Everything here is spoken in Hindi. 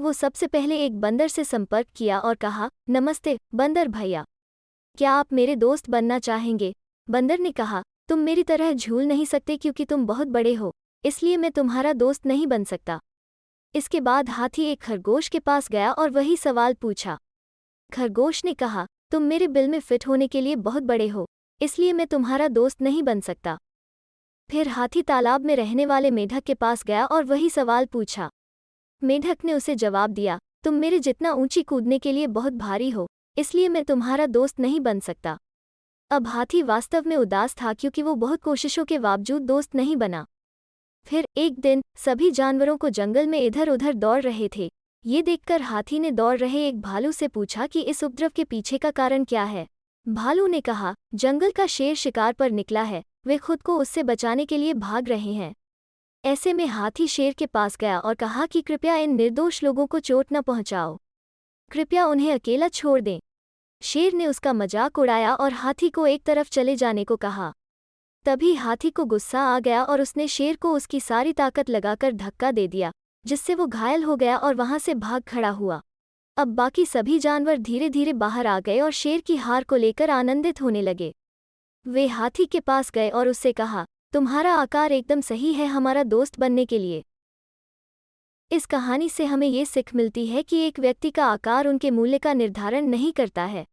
वो सबसे पहले एक बंदर से संपर्क किया और कहा, नमस्ते बंदर भैया, क्या आप मेरे दोस्त बनना चाहेंगे? बंदर ने कहा, तुम मेरी तरह झूल नहीं सकते क्योंकि तुम बहुत बड़े हो, इसलिए मैं तुम्हारा दोस्त नहीं बन सकता। इसके बाद हाथी एक खरगोश के पास गया और वही सवाल पूछा। खरगोश ने कहा, तुम मेरे बिल में फिट होने के लिए बहुत बड़े हो, इसलिए मैं तुम्हारा दोस्त नहीं बन सकता। फिर हाथी तालाब में रहने वाले मेढक के पास गया और वही सवाल पूछा। मेढक ने उसे जवाब दिया, तुम मेरे जितना ऊंची कूदने के लिए बहुत भारी हो, इसलिए मैं तुम्हारा दोस्त नहीं बन सकता। अब हाथी वास्तव में उदास था क्योंकि वो बहुत कोशिशों के बावजूद दोस्त नहीं बना। फिर एक दिन सभी जानवरों को जंगल में इधर उधर दौड़ रहे थे। ये देखकर हाथी ने दौड़ रहे एक भालू से पूछा कि इस उपद्रव के पीछे का कारण क्या है। भालू ने कहा, जंगल का शेर शिकार पर निकला है, वे खुद को उससे बचाने के लिए भाग रहे हैं। ऐसे में हाथी शेर के पास गया और कहा कि कृपया इन निर्दोष लोगों को चोट न पहुंचाओ, कृपया उन्हें अकेला छोड़ दें। शेर ने उसका मजाक उड़ाया और हाथी को एक तरफ चले जाने को कहा। तभी हाथी को गुस्सा आ गया और उसने शेर को उसकी सारी ताकत लगाकर धक्का दे दिया, जिससे वो घायल हो गया और वहां से भाग खड़ा हुआ। अब बाकी सभी जानवर धीरे धीरे बाहर आ गए और शेर की हार को लेकर आनंदित होने लगे। वे हाथी के पास गए और उससे कहा, तुम्हारा आकार एकदम सही है हमारा दोस्त बनने के लिए। इस कहानी से हमें ये सीख मिलती है कि एक व्यक्ति का आकार उनके मूल्य का निर्धारण नहीं करता है।